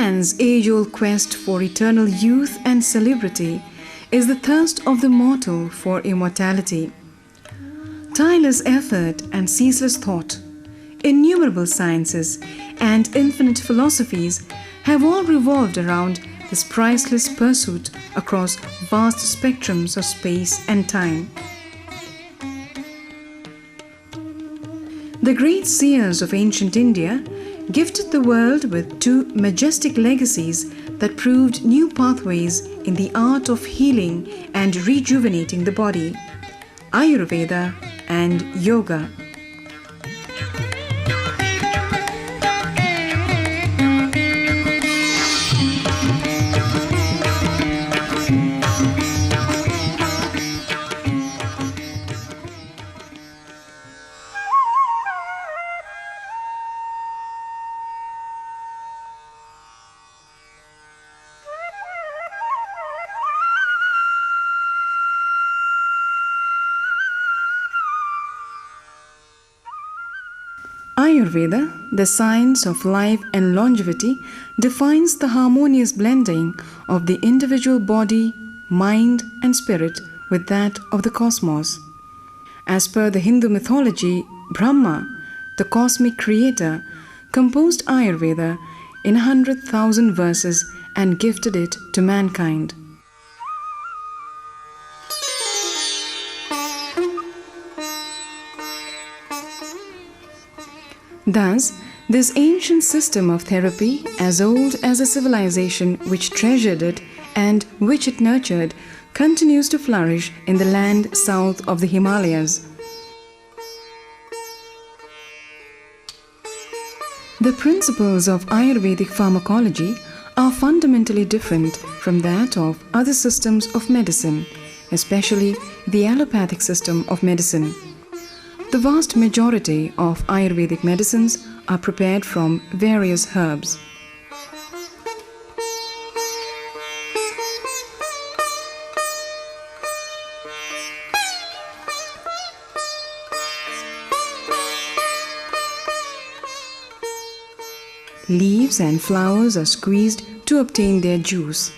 Man's age-old quest for eternal youth and celebrity is the thirst of the mortal for immortality. Tireless effort and ceaseless thought, innumerable sciences and infinite philosophies have all revolved around this priceless pursuit across vast spectrums of space and time. The great seers of ancient India gifted the world with two majestic legacies that proved new pathways in the art of healing and rejuvenating the body: Ayurveda and Yoga. Ayurveda, the science of life and longevity, defines the harmonious blending of the individual body, mind, and spirit with that of the cosmos. As per the Hindu mythology, Brahma, the cosmic creator, composed Ayurveda in 100,000 verses and gifted it to mankind. Thus, this ancient system of therapy, as old as a civilization which treasured it and which it nurtured, continues to flourish in the land south of the Himalayas. The principles of Ayurvedic pharmacology are fundamentally different from that of other systems of medicine, especially the allopathic system of medicine. The vast majority of Ayurvedic medicines are prepared from various herbs. Leaves and flowers are squeezed to obtain their juice.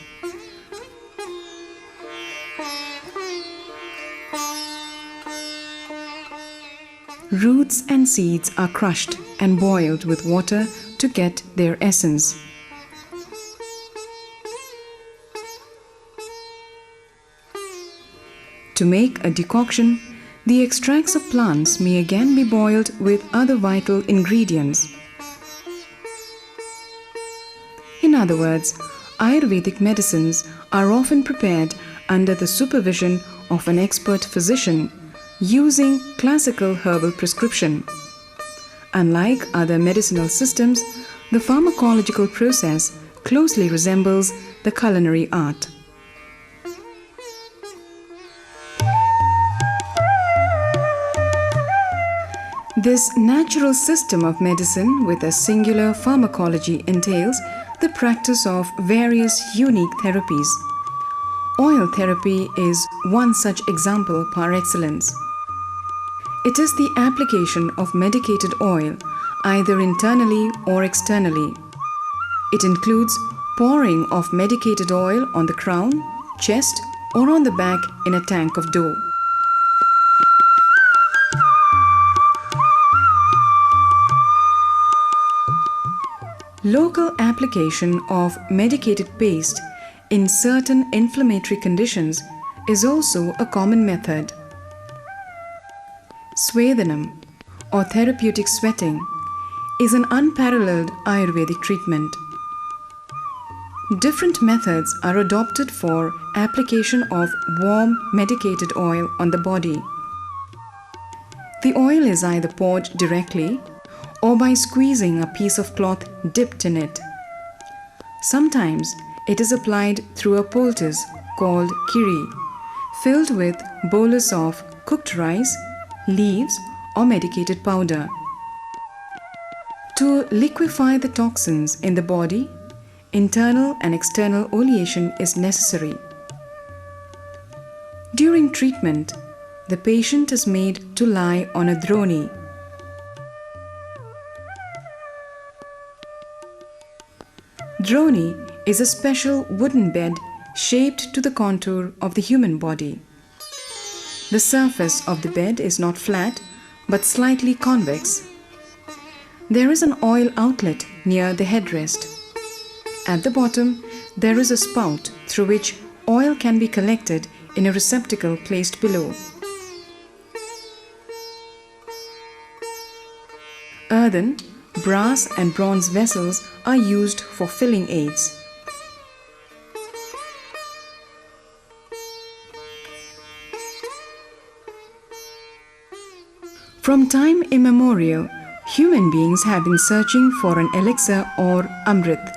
Roots and seeds are crushed and boiled with water to get their essence. To make a decoction, the extracts of plants may again be boiled with other vital ingredients. In other words, Ayurvedic medicines are often prepared under the supervision of an expert physician using classical herbal prescription. Unlike other medicinal systems, the pharmacological process closely resembles the culinary art. This natural system of medicine with a singular pharmacology entails the practice of various unique therapies. Oil therapy is one such example par excellence. It is the application of medicated oil, either internally or externally. It includes pouring of medicated oil on the crown, chest, or on the back in a tank of dough. Local application of medicated paste in certain inflammatory conditions is also a common method. Svedhanam, or therapeutic sweating, is an unparalleled Ayurvedic treatment. Different methods are adopted for application of warm medicated oil on the body. The oil is either poured directly or by squeezing a piece of cloth dipped in it. Sometimes it is applied through a poultice called kiri, filled with bolus of cooked rice, leaves, or medicated powder. To liquefy the toxins in the body, internal and external oleation is necessary. During treatment, the patient is made to lie on a droni. Droni is a special wooden bed shaped to the contour of the human body. The surface of the bed is not flat but slightly convex. There is an oil outlet near the headrest. At the bottom, there is a spout through which oil can be collected in a receptacle placed below. Earthen, brass and bronze vessels are used for filling aids. From time immemorial, human beings have been searching for an elixir or amrit,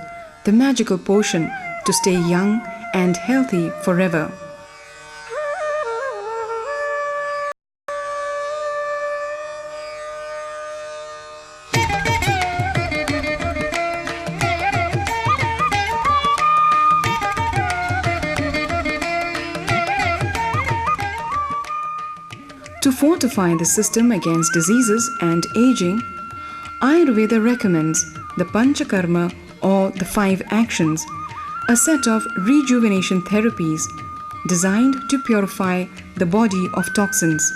the magical potion to stay young and healthy forever. To fortify the system against diseases and aging, Ayurveda recommends the Panchakarma or the 5 actions, a set of rejuvenation therapies designed to purify the body of toxins.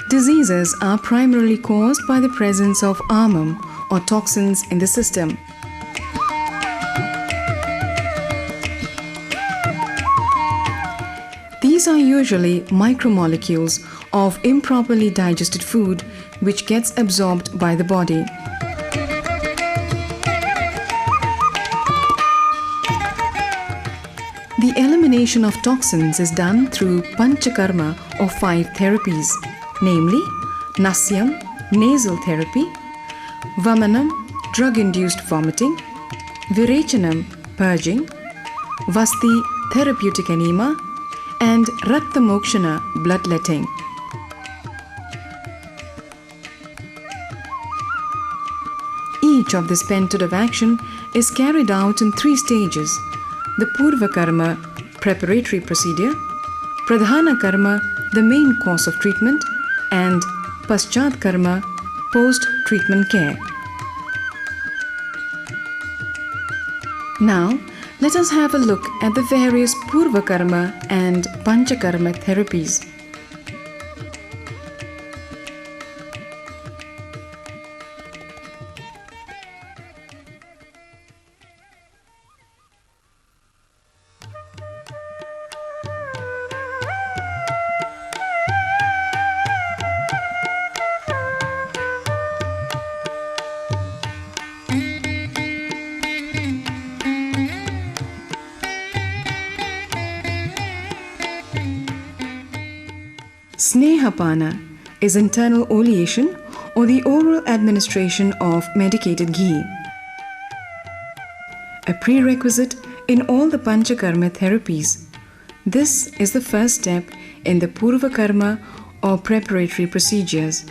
Diseases are primarily caused by the presence of amam or toxins in the system. These are usually micromolecules of improperly digested food which gets absorbed by the body. The elimination of toxins is done through Panchakarma or 5 therapies, namely Nasyam, nasal therapy, Vamanam, drug-induced vomiting, Virechanam, purging, Vasti, therapeutic enema, and Rakta Mokshana, bloodletting. Each of this pentad of action is carried out in 3 stages: the Purva Karma, preparatory procedure, Pradhana Karma, the main course of treatment, and Paschat Karma, post-treatment care. Now, let us have a look at the various Purva Karma and Panchakarma therapies. Snehapana is internal oleation or the oral administration of medicated ghee. A prerequisite in all the Panchakarma therapies. This is the first step in the Purva Karma or preparatory procedures.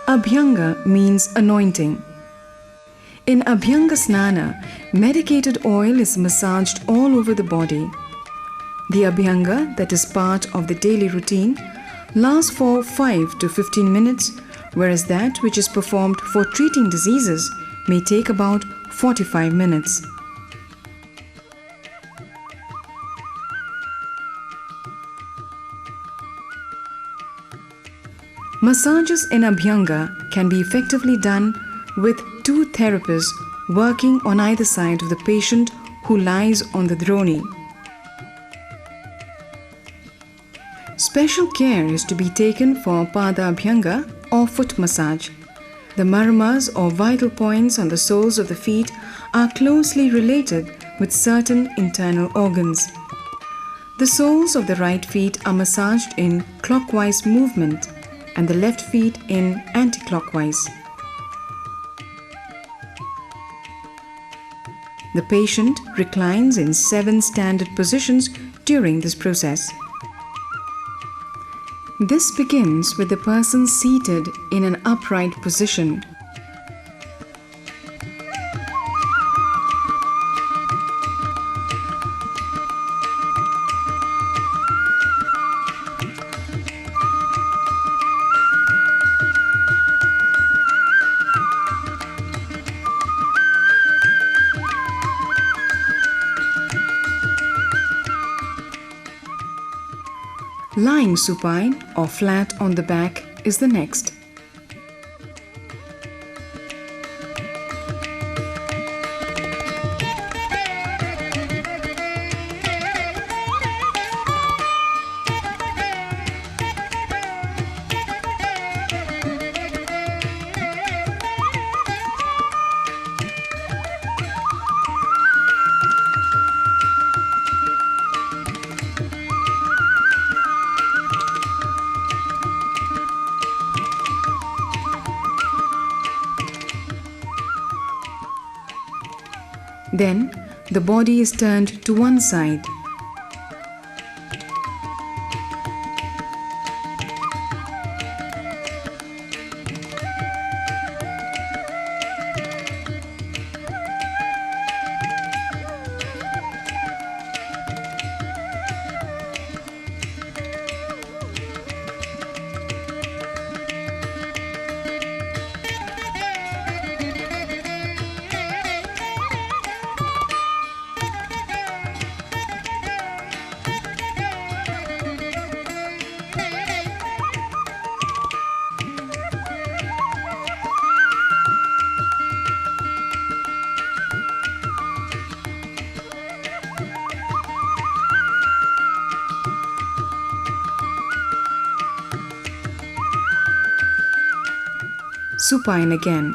Abhyanga means anointing. In Abhyanga Snana, medicated oil is massaged all over the body. The Abhyanga, that is part of the daily routine, lasts for 5 to 15 minutes, whereas that which is performed for treating diseases may take about 45 minutes. Massages in Abhyanga can be effectively done with 2 therapists working on either side of the patient who lies on the droni. Special care is to be taken for Pada Abhyanga or foot massage. The marmas or vital points on the soles of the feet are closely related with certain internal organs. The soles of the right feet are massaged in clockwise movement and the left feet in anti-clockwise. The patient reclines in 7 standard positions during this process. This begins with the person seated in an upright position. Lying supine or flat on the back is the next. Then, the body is turned to one side. Supine again.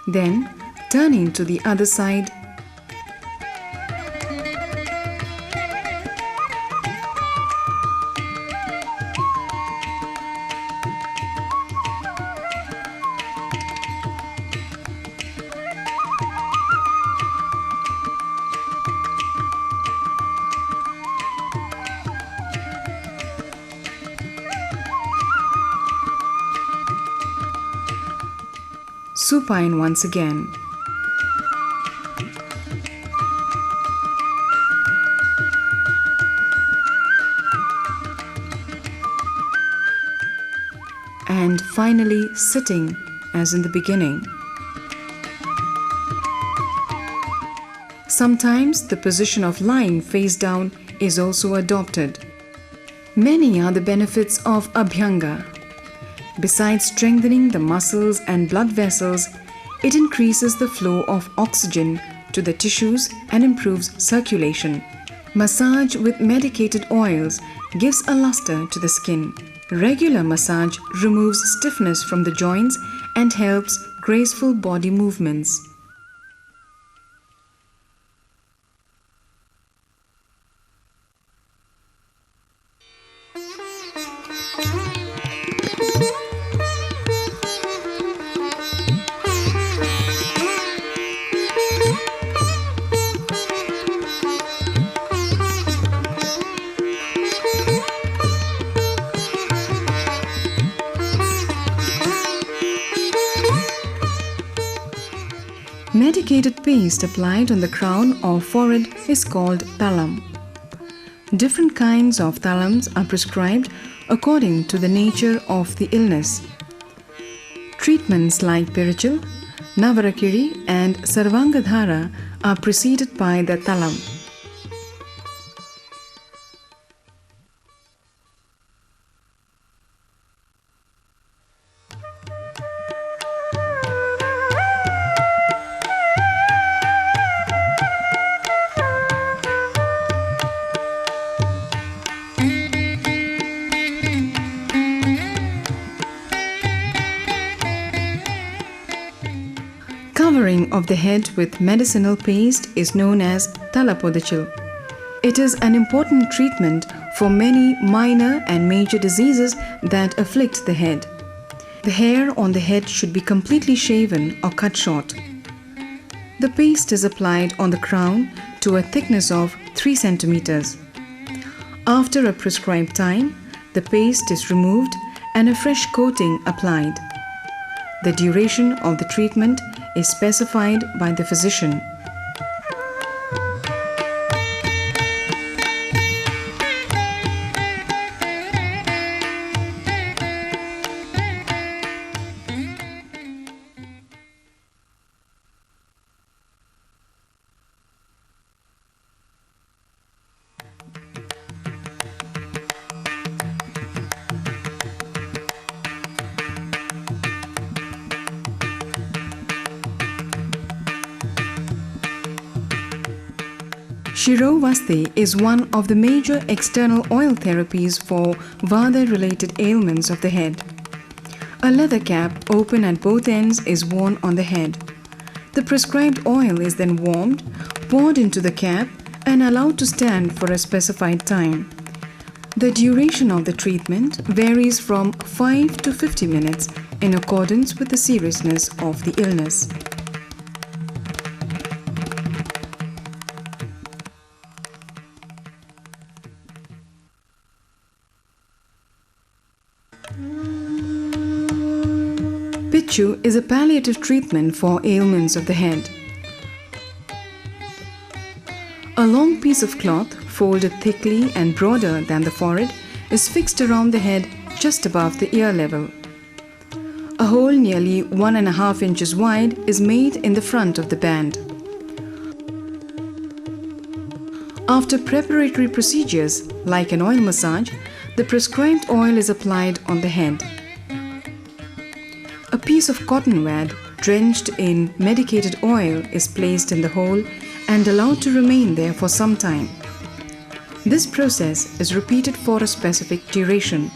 Then, turning to the other side. Supine once again. And finally sitting as in the beginning. Sometimes the position of lying face down is also adopted. Many are the benefits of Abhyanga. Besides strengthening the muscles and blood vessels, it increases the flow of oxygen to the tissues and improves circulation. Massage with medicated oils gives a luster to the skin. Regular massage removes stiffness from the joints and helps graceful body movements. Medicated paste applied on the crown or forehead is called thalam. Different kinds of thalams are prescribed according to the nature of the illness. Treatments like Pirichal, Navarakiri and Sarvangadhara are preceded by the thalam. Covering of the head with medicinal paste is known as talapodachil. It is an important treatment for many minor and major diseases that afflict the head. The hair on the head should be completely shaven or cut short. The paste is applied on the crown to a thickness of 3 centimeters. After a prescribed time, the paste is removed and a fresh coating applied. The duration of the treatment is specified by the physician. Shirovasti is one of the major external oil therapies for Vata-related ailments of the head. A leather cap open at both ends is worn on the head. The prescribed oil is then warmed, poured into the cap and allowed to stand for a specified time. The duration of the treatment varies from 5 to 50 minutes in accordance with the seriousness of the illness. Pichu is a palliative treatment for ailments of the head. A long piece of cloth, folded thickly and broader than the forehead, is fixed around the head just above the ear level. A hole nearly 1.5 inches wide is made in the front of the band. After preparatory procedures like an oil massage, the prescribed oil is applied on the head. A piece of cotton wad drenched in medicated oil is placed in the hole and allowed to remain there for some time. This process is repeated for a specific duration.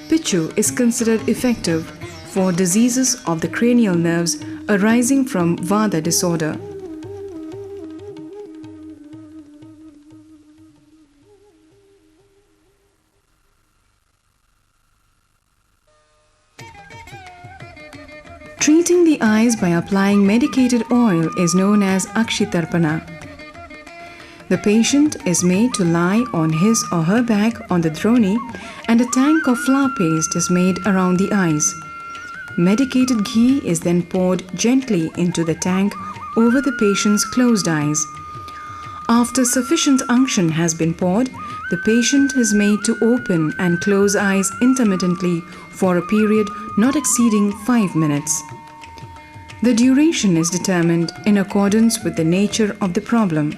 Pichu is considered effective for diseases of the cranial nerves arising from Vata disorder. Treating the eyes by applying medicated oil is known as Akshitarpana. The patient is made to lie on his or her back on the dhroni and a tank of flour paste is made around the eyes. Medicated ghee is then poured gently into the tank over the patient's closed eyes. After sufficient unction has been poured, the patient is made to open and close eyes intermittently for a period not exceeding 5 minutes. The duration is determined in accordance with the nature of the problem.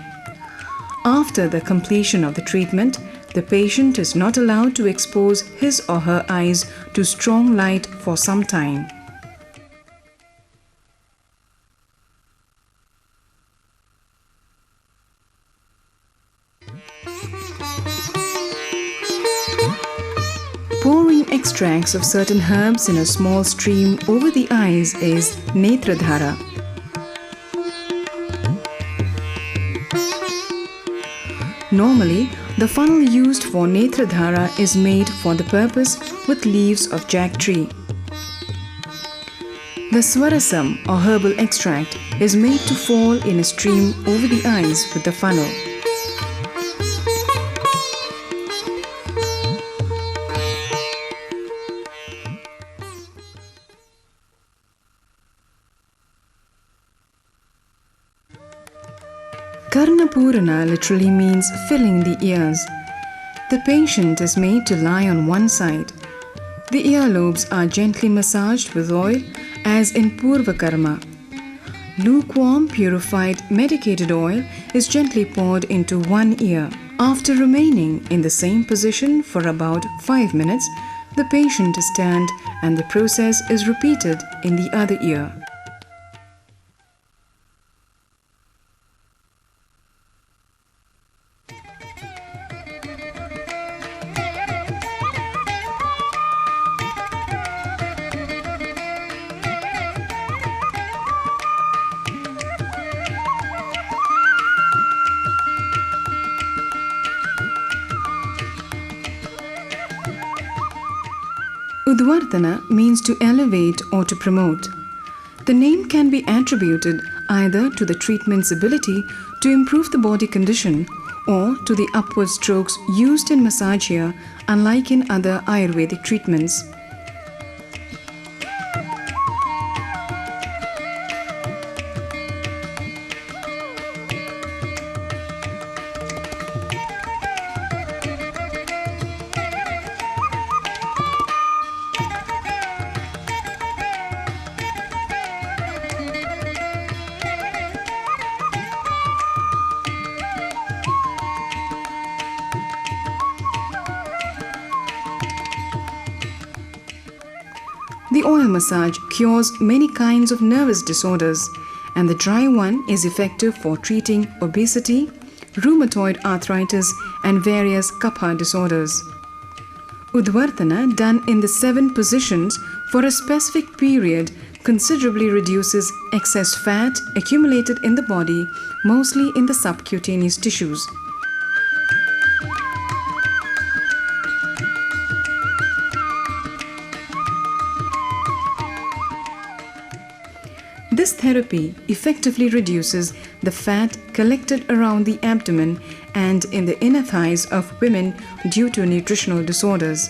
After the completion of the treatment, the patient is not allowed to expose his or her eyes to strong light for some time. Pouring extracts of certain herbs in a small stream over the eyes is netradhara. Normally, the funnel used for netradhara is made for the purpose with leaves of jack tree. The swarasam or herbal extract is made to fall in a stream over the eyes with the funnel. Karnapurana literally means filling the ears. The patient is made to lie on one side. The earlobes are gently massaged with oil as in Purvakarma. Lukewarm, purified, medicated oil is gently poured into one ear. After remaining in the same position for about 5 minutes, the patient is turned and the process is repeated in the other ear. Udvartana means to elevate or to promote. The name can be attributed either to the treatment's ability to improve the body condition or to the upward strokes used in massage here, unlike in other Ayurvedic treatments. The oil massage cures many kinds of nervous disorders, and the dry one is effective for treating obesity, rheumatoid arthritis, and various kapha disorders. Udvartana done in the 7 positions for a specific period considerably reduces excess fat accumulated in the body, mostly in the subcutaneous tissues. This therapy effectively reduces the fat collected around the abdomen and in the inner thighs of women due to nutritional disorders.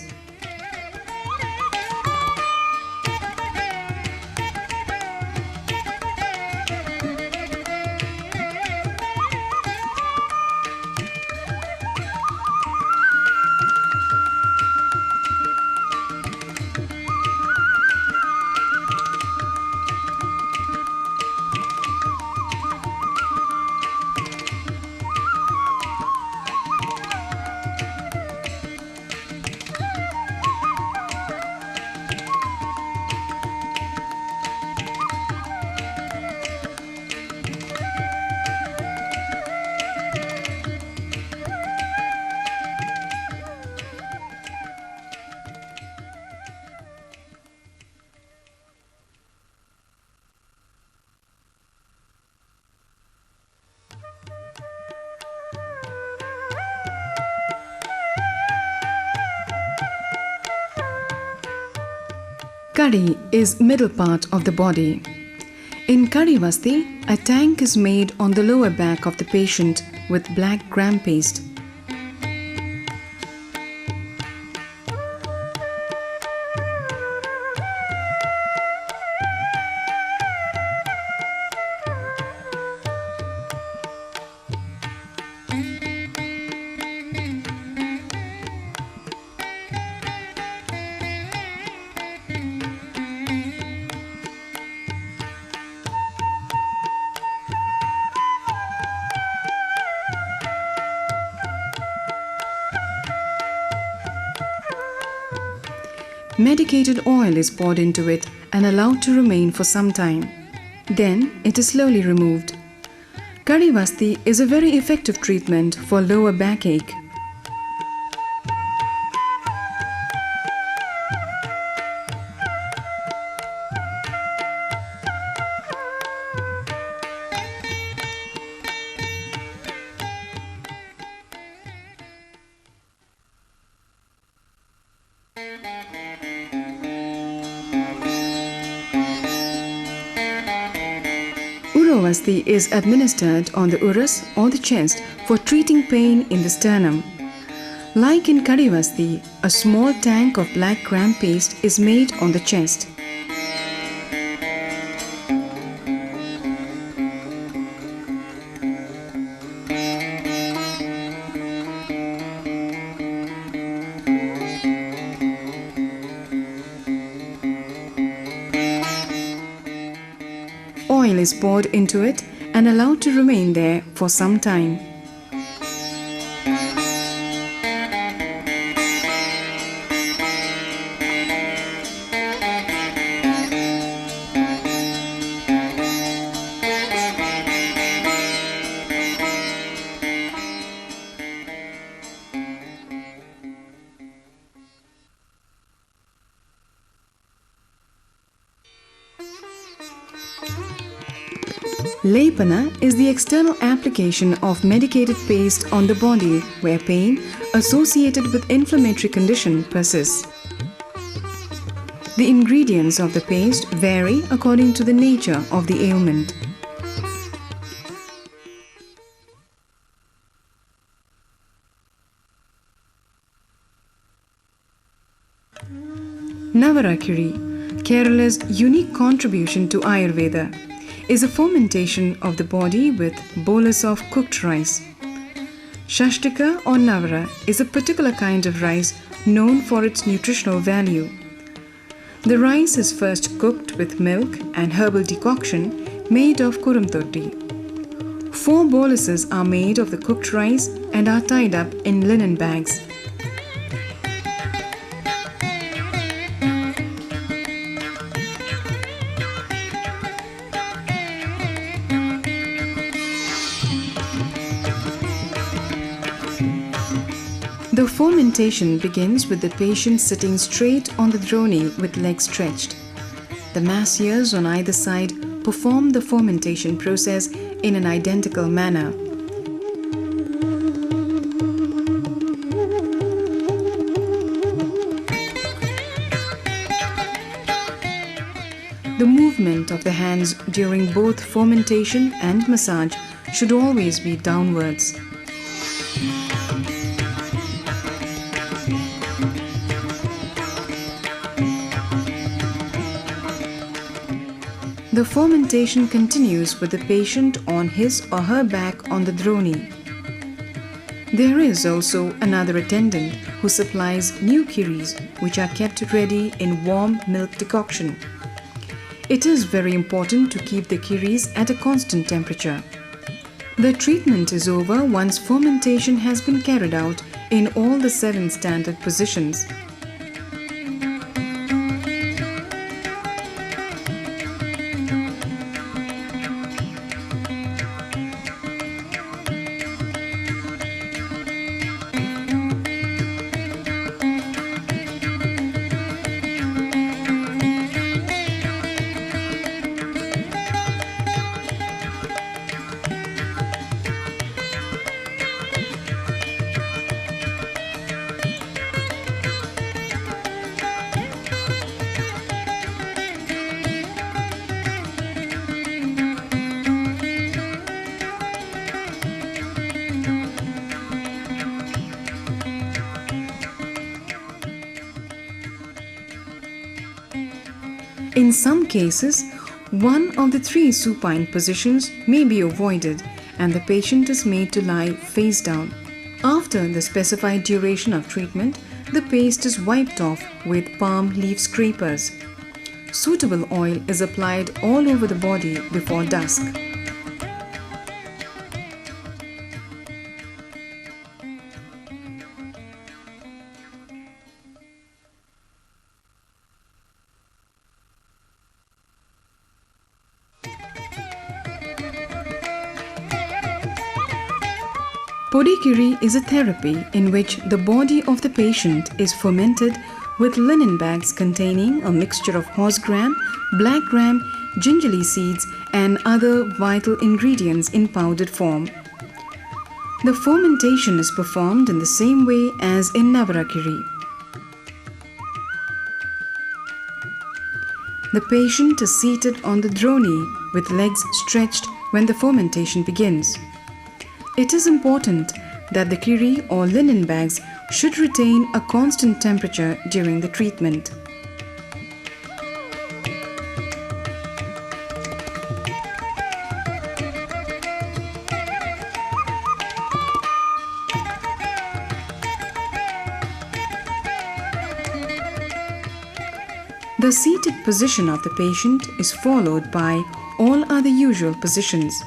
Kadi is middle part of the body. In Kadivasti, a tank is made on the lower back of the patient with black gram paste. Medicated oil is poured into it and allowed to remain for some time. Then it is slowly removed. Kadivasti is a very effective treatment for lower backache. Urovasti is administered on the urus or the chest for treating pain in the sternum. Like in Kadivasti, a small tank of black gram paste is made on the chest. Oil is poured into it and allowed to remain there for some time. Lepana is the external application of medicated paste on the body where pain associated with inflammatory condition persists. The ingredients of the paste vary according to the nature of the ailment. Navarakiri, Kerala's unique contribution to Ayurveda, is a fermentation of the body with bolus of cooked rice. Shashtika or Navara is a particular kind of rice known for its nutritional value. The rice is first cooked with milk and herbal decoction made of kurumtoti. 4 boluses are made of the cooked rice and are tied up in linen bags. The fermentation begins with the patient sitting straight on the dhroni with legs stretched. The masseurs on either side perform the fermentation process in an identical manner. The movement of the hands during both fermentation and massage should always be downwards. The fermentation continues with the patient on his or her back on the dhroni. There is also another attendant who supplies new kiris which are kept ready in warm milk decoction. It is very important to keep the kiris at a constant temperature. The treatment is over once fermentation has been carried out in all the 7 standard positions. In some cases, one of the 3 supine positions may be avoided and the patient is made to lie face down. After the specified duration of treatment, the paste is wiped off with palm leaf scrapers. Suitable oil is applied all over the body before dusk. Podikiri is a therapy in which the body of the patient is fermented with linen bags containing a mixture of horse gram, black gram, gingerly seeds and other vital ingredients in powdered form. The fermentation is performed in the same way as in Navarakiri. The patient is seated on the dhroni with legs stretched when the fermentation begins. It is important that the kiri or linen bags should retain a constant temperature during the treatment. The seated position of the patient is followed by all other usual positions.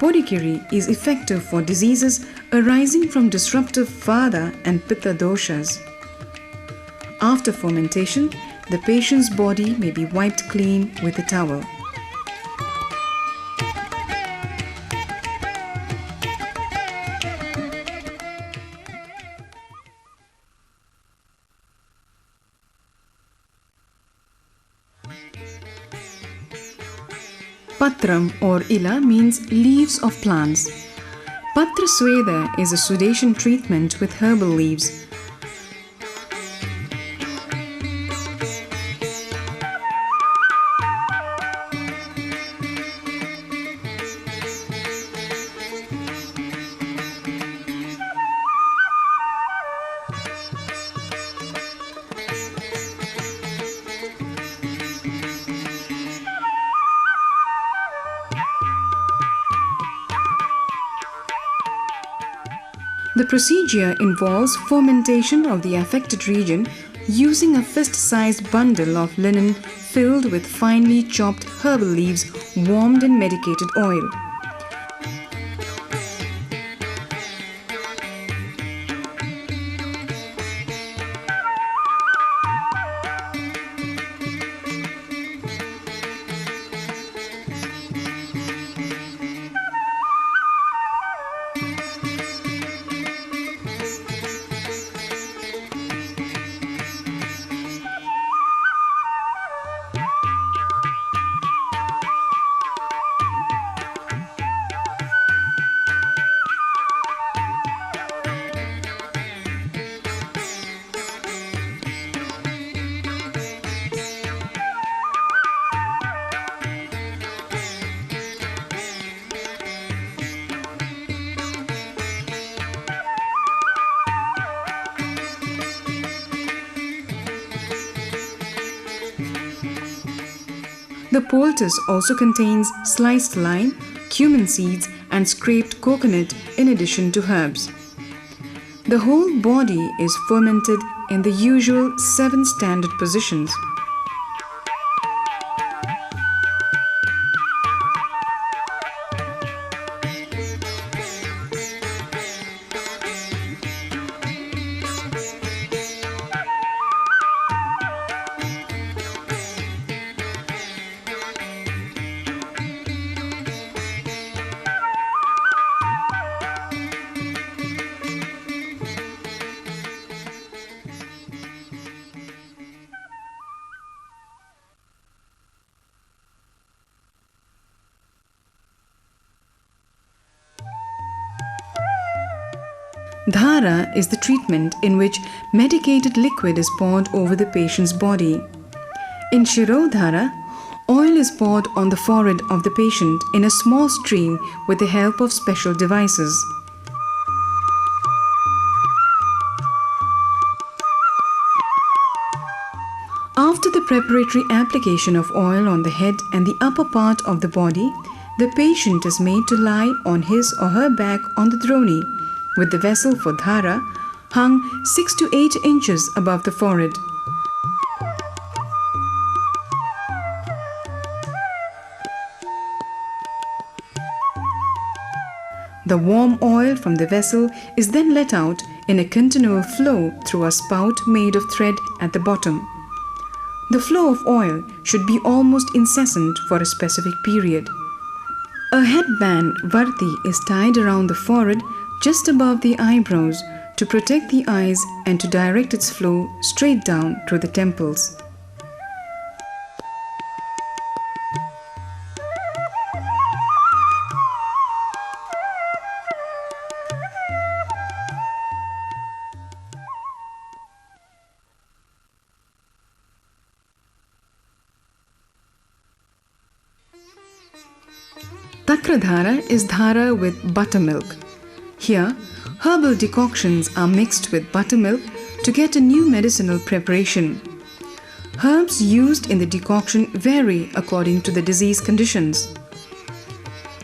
Podikiri is effective for diseases arising from disruptive Vata and Pitta doshas. After fermentation, the patient's body may be wiped clean with a towel. Patram or ila means leaves of plants. Patra Sweda is a sudation treatment with herbal leaves. The procedure involves fermentation of the affected region using a fist-sized bundle of linen filled with finely chopped herbal leaves warmed in medicated oil. The poultice also contains sliced lime, cumin seeds and scraped coconut in addition to herbs. The whole body is fermented in the usual 7 standard positions. Dhara is the treatment in which medicated liquid is poured over the patient's body. In Shirodhara, oil is poured on the forehead of the patient in a small stream with the help of special devices. After the preparatory application of oil on the head and the upper part of the body, the patient is made to lie on his or her back on the dhroni, with the vessel for dhara hung 6 to 8 inches above the forehead. The warm oil from the vessel is then let out in a continual flow through a spout made of thread at the bottom. The flow of oil should be almost incessant for a specific period. A headband varti is tied around the forehead just above the eyebrows to protect the eyes and to direct its flow straight down through the temples. Takradhara is dhara with buttermilk. Here, herbal decoctions are mixed with buttermilk to get a new medicinal preparation. Herbs used in the decoction vary according to the disease conditions.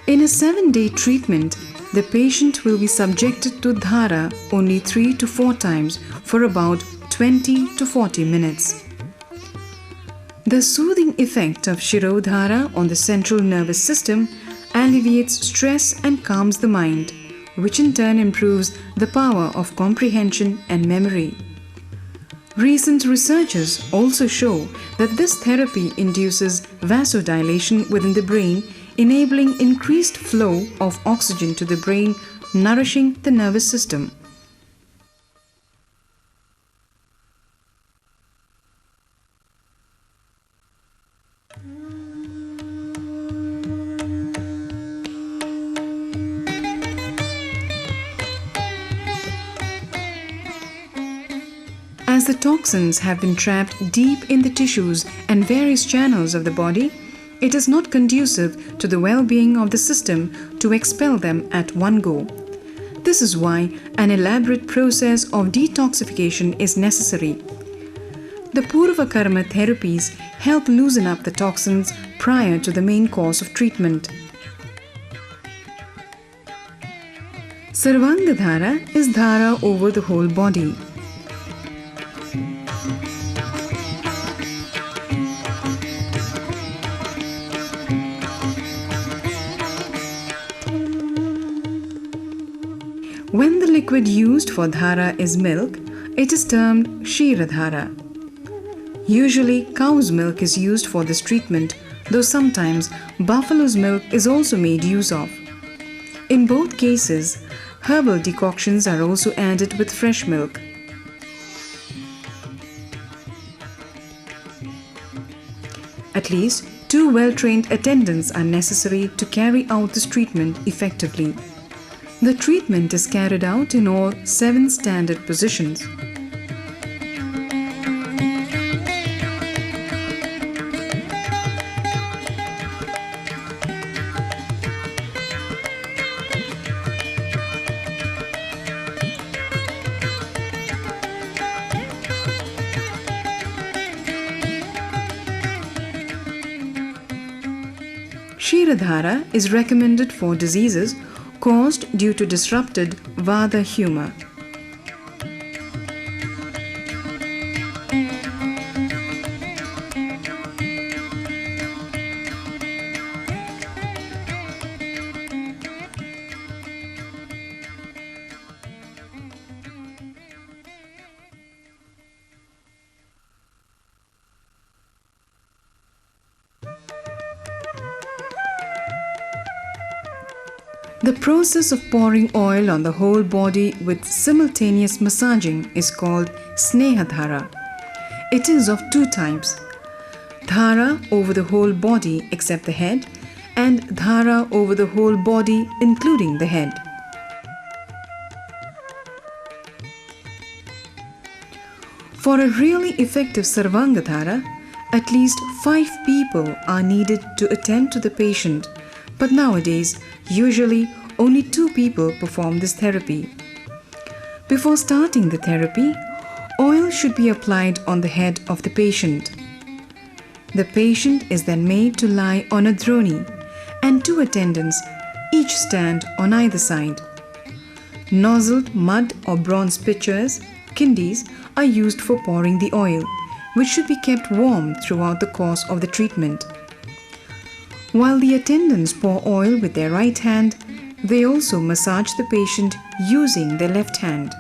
In a 7-day treatment, the patient will be subjected to dhara only 3 to 4 times for about 20 to 40 minutes. The soothing effect of Shirodhara on the central nervous system alleviates stress and calms the mind, which in turn improves the power of comprehension and memory. Recent researches also show that this therapy induces vasodilation within the brain, enabling increased flow of oxygen to the brain, nourishing the nervous system. As the toxins have been trapped deep in the tissues and various channels of the body, it is not conducive to the well-being of the system to expel them at one go. This is why an elaborate process of detoxification is necessary. The Purva Karma therapies help loosen up the toxins prior to the main course of treatment. Sarvanga Dhara is dhara over the whole body. When the liquid used for dhara is milk, it is termed Kshiradhara. Usually, cow's milk is used for this treatment, though sometimes buffalo's milk is also made use of. In both cases, herbal decoctions are also added with fresh milk. At least 2 well-trained attendants are necessary to carry out this treatment effectively. The treatment is carried out in all 7 standard positions. Kshiradhara is recommended for diseases caused due to disrupted Vata humor. The process of pouring oil on the whole body with simultaneous massaging is called Snehadhara. It is of 2 types: dhara over the whole body except the head, and dhara over the whole body including the head. For a really effective Sarvanga Dhara, at least 5 people are needed to attend to the patient, but nowadays, usually only 2 people perform this therapy. Before starting the therapy, oil should be applied on the head of the patient. The patient is then made to lie on a dhroni, and 2 attendants each stand on either side. Nozzled mud or bronze pitchers, kindis, are used for pouring the oil, which should be kept warm throughout the course of the treatment. While the attendants pour oil with their right hand, they also massage the patient using their left hand.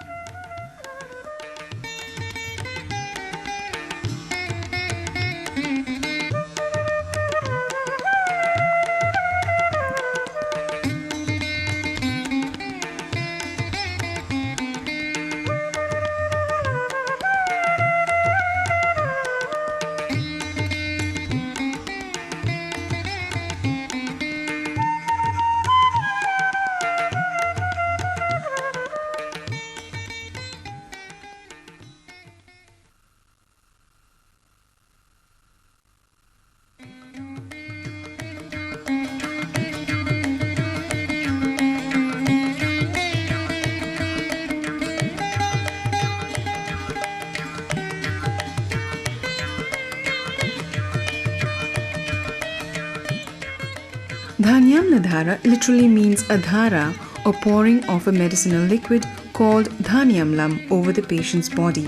Dhanyamla dhara literally means a dhara or pouring of a medicinal liquid called dhanyamlam over the patient's body.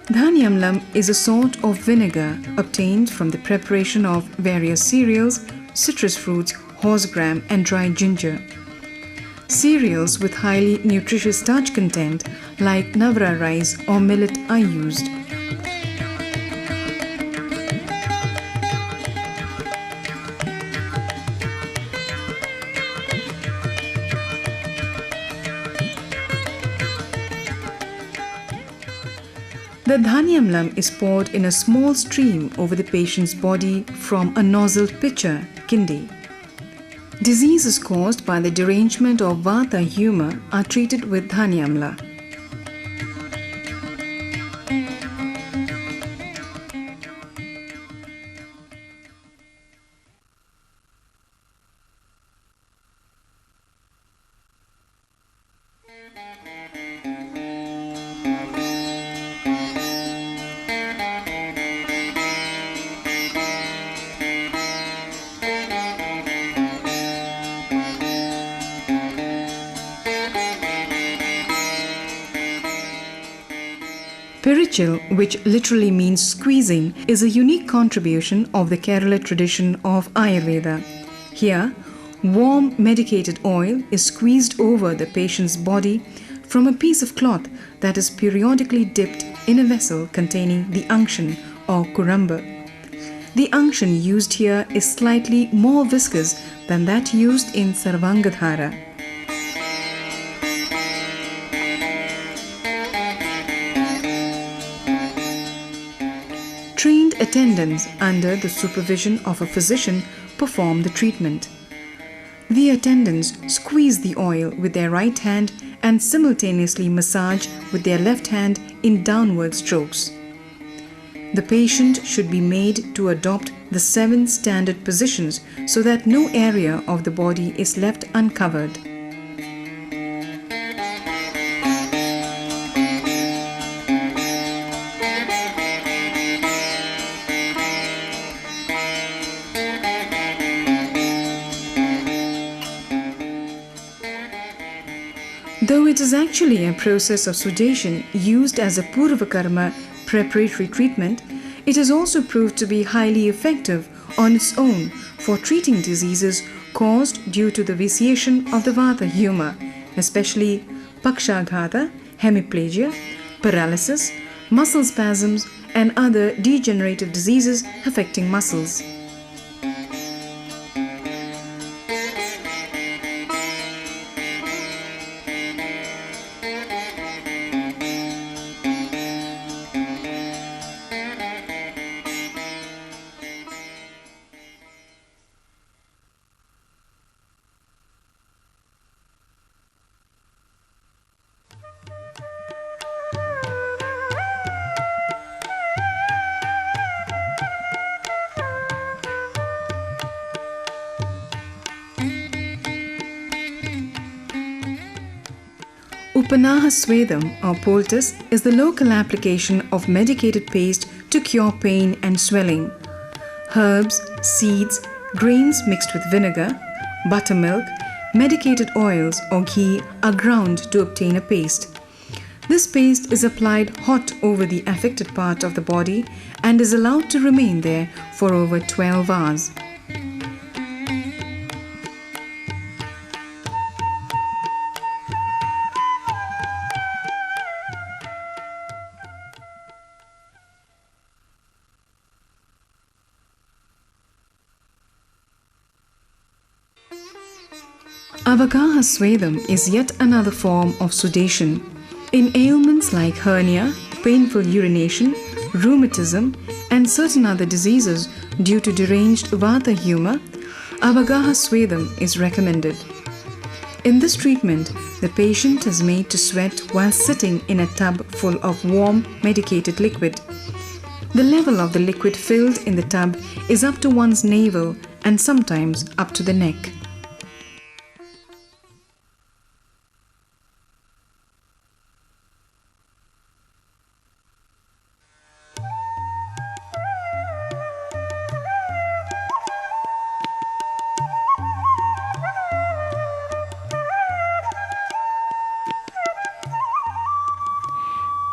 Dhanyamlam is a sort of vinegar obtained from the preparation of various cereals, citrus fruits, horsegram, and dried ginger. Cereals with highly nutritious starch content like navra rice or millet are used. The dhanyamlam is poured in a small stream over the patient's body from a nozzled pitcher, kindi. Diseases caused by the derangement of Vata humour are treated with dhanyamla. Pirichil, which literally means squeezing, is a unique contribution of the Kerala tradition of Ayurveda. Here, warm medicated oil is squeezed over the patient's body from a piece of cloth that is periodically dipped in a vessel containing the unction or kuramba. The unction used here is slightly more viscous than that used in Sarvangadhara. Trained attendants under the supervision of a physician perform the treatment. The attendants squeeze the oil with their right hand and simultaneously massage with their left hand in downward strokes. The patient should be made to adopt the 7 standard positions so that no area of the body is left uncovered. Though it is actually a process of sudation used as a purvakarma preparatory treatment, it has also proved to be highly effective on its own for treating diseases caused due to the vitiation of the Vata humour, especially pakshaghata, hemiplegia, paralysis, muscle spasms, and other degenerative diseases affecting muscles. Upanaha Swedam or poultice is the local application of medicated paste to cure pain and swelling. Herbs, seeds, grains mixed with vinegar, buttermilk, medicated oils or ghee are ground to obtain a paste. This paste is applied hot over the affected part of the body and is allowed to remain there for over 12 hours. Avagaha Swedam is yet another form of sudation. In ailments like hernia, painful urination, rheumatism, and certain other diseases due to deranged Vata humour, Avagaha Swedam is recommended. In this treatment, the patient is made to sweat while sitting in a tub full of warm, medicated liquid. The level of the liquid filled in the tub is up to one's navel and sometimes up to the neck.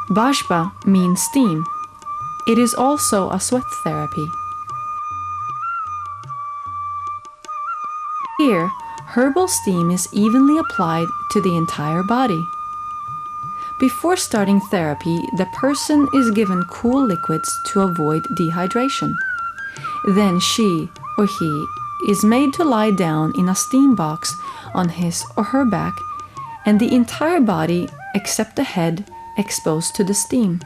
Bashpa means steam. It is also a sweat therapy. Here, herbal steam is evenly applied to the entire body. Before starting therapy, the person is given cool liquids to avoid dehydration. Then she or he is made to lie down in a steam box on his or her back, and the entire body, except the head, exposed to the steam.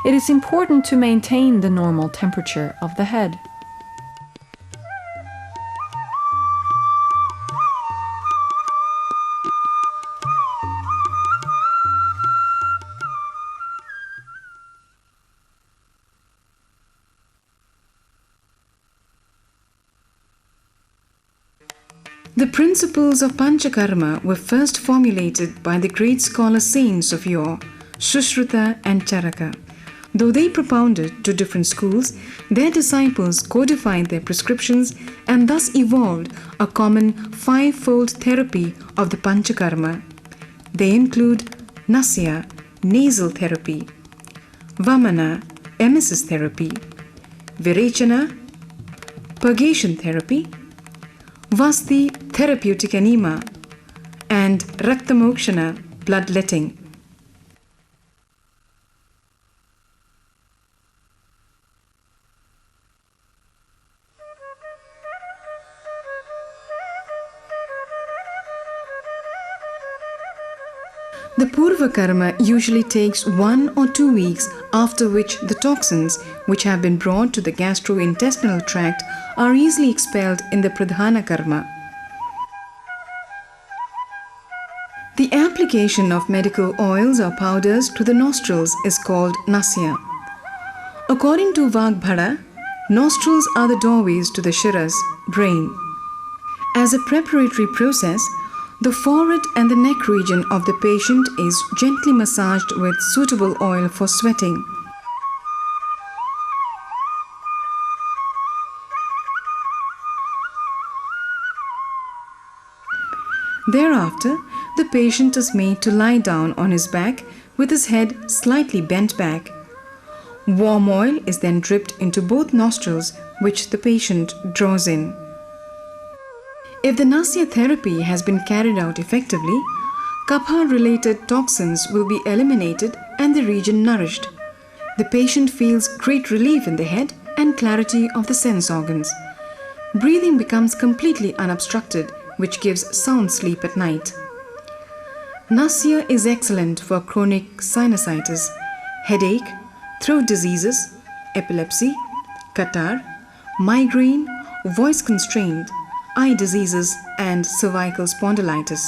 It is important to maintain the normal temperature of the head. The principles of Panchakarma were first formulated by the great scholar saints of yore, Sushruta and Charaka. Though they propounded to different schools, their disciples codified their prescriptions and thus evolved a common five-fold therapy of the Panchakarma. They include Nasya, nasal therapy; Vamana, emesis therapy; Virechana, purgation therapy; Vasti, therapeutic enema; and Raktamokshana, bloodletting. The Purva Karma usually takes 1 or 2 weeks, after which the toxins which have been brought to the gastrointestinal tract are easily expelled in the Pradhana Karma. The application of medical oils or powders to the nostrils is called Nasya. According to Vagbhara, nostrils are the doorways to the Shiras, brain. As a preparatory process, the forehead and the neck region of the patient is gently massaged with suitable oil for sweating. Thereafter, the patient is made to lie down on his back with his head slightly bent back. Warm oil is then dripped into both nostrils, which the patient draws in. If the Nasya therapy has been carried out effectively, Kapha-related toxins will be eliminated and the region nourished. The patient feels great relief in the head and clarity of the sense organs. Breathing becomes completely unobstructed, which gives sound sleep at night. Nasya is excellent for chronic sinusitis, headache, throat diseases, epilepsy, catarrh, migraine, voice constraint, eye diseases, and cervical spondylitis.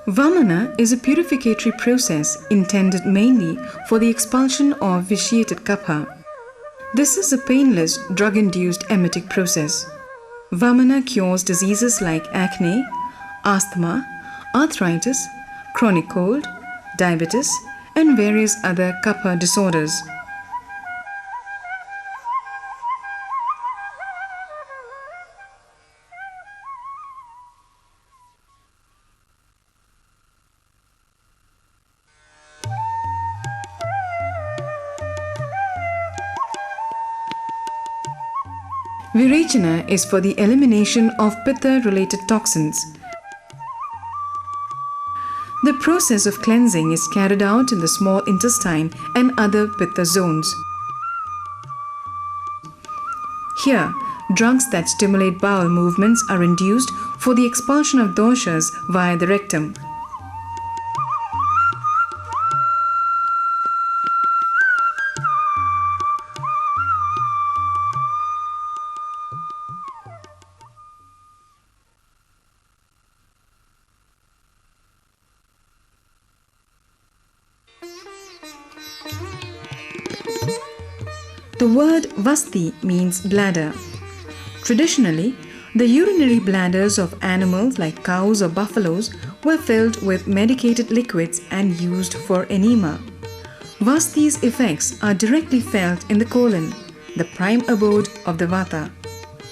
Vamana is a purificatory process intended mainly for the expulsion of vitiated kapha. This is a painless, drug-induced emetic process. Vamana cures diseases like acne, asthma, arthritis, chronic cold, diabetes, and various other kapha disorders. Virechana is for the elimination of Pitta-related toxins. The process of cleansing is carried out in the small intestine and other Pitta zones. Here, drugs that stimulate bowel movements are induced for the expulsion of doshas via the rectum. The word Vasti means bladder. Traditionally, the urinary bladders of animals like cows or buffaloes were filled with medicated liquids and used for enema. Vasti's effects are directly felt in the colon. the prime abode of the Vata.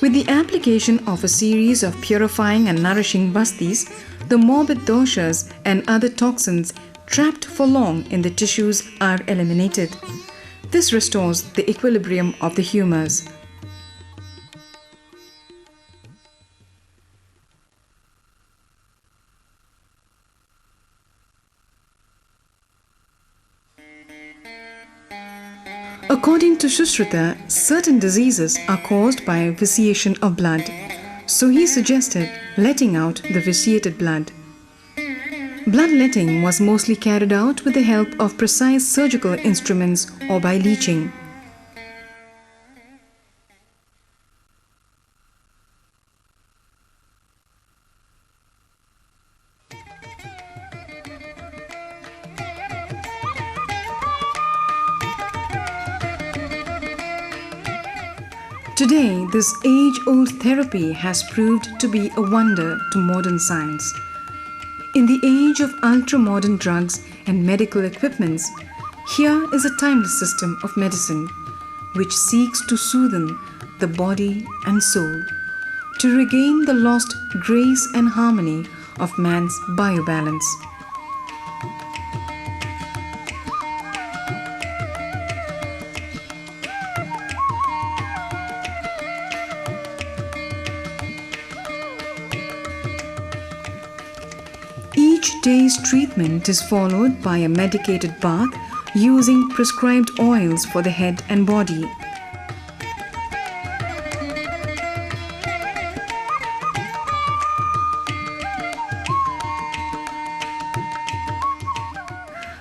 With the application of a series of purifying and nourishing bastis, the morbid doshas and other toxins trapped for long in the tissues are eliminated. This restores the equilibrium of the humours. According to Sushruta, certain diseases are caused by vitiation of blood. So he suggested letting out the vitiated blood. Bloodletting was mostly carried out with the help of precise surgical instruments or by leeching. Today, this age-old therapy has proved to be a wonder to modern science. In the age of ultra-modern drugs and medical equipments, here is a timeless system of medicine which seeks to soothe the body and soul, to regain the lost grace and harmony of man's biobalance. Each day's treatment is followed by a medicated bath using prescribed oils for the head and body.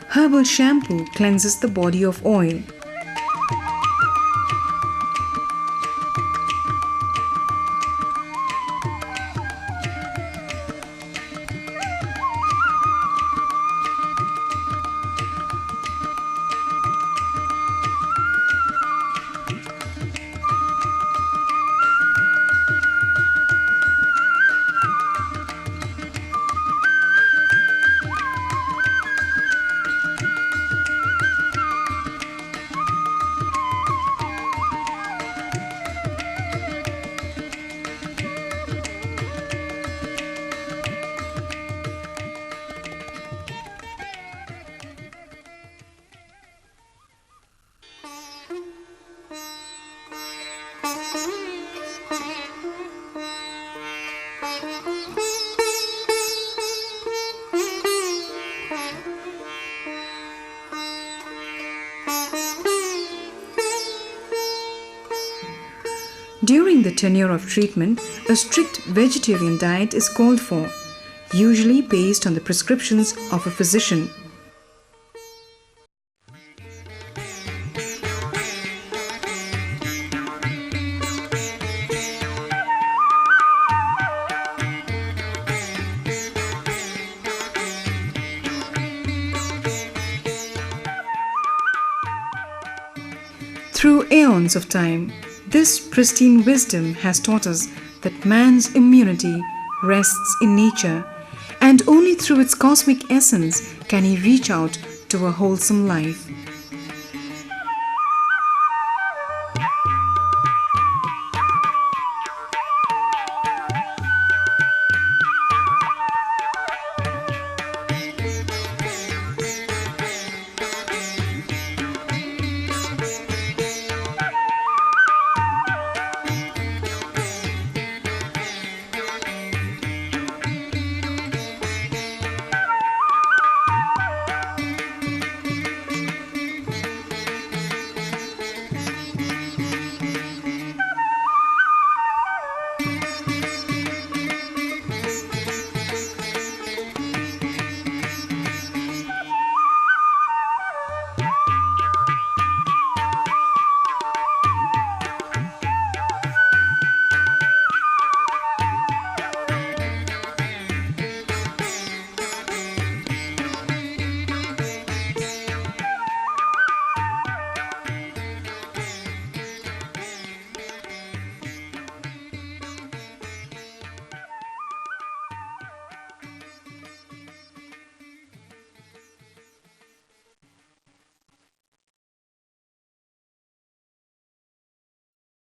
Herbal shampoo cleanses the body of oil. During the tenure of treatment, a strict vegetarian diet is called for, usually based on the prescriptions of a physician. Through aeons of time, this pristine wisdom has taught us that man's immunity rests in nature, and only through its cosmic essence can he reach out to a wholesome life.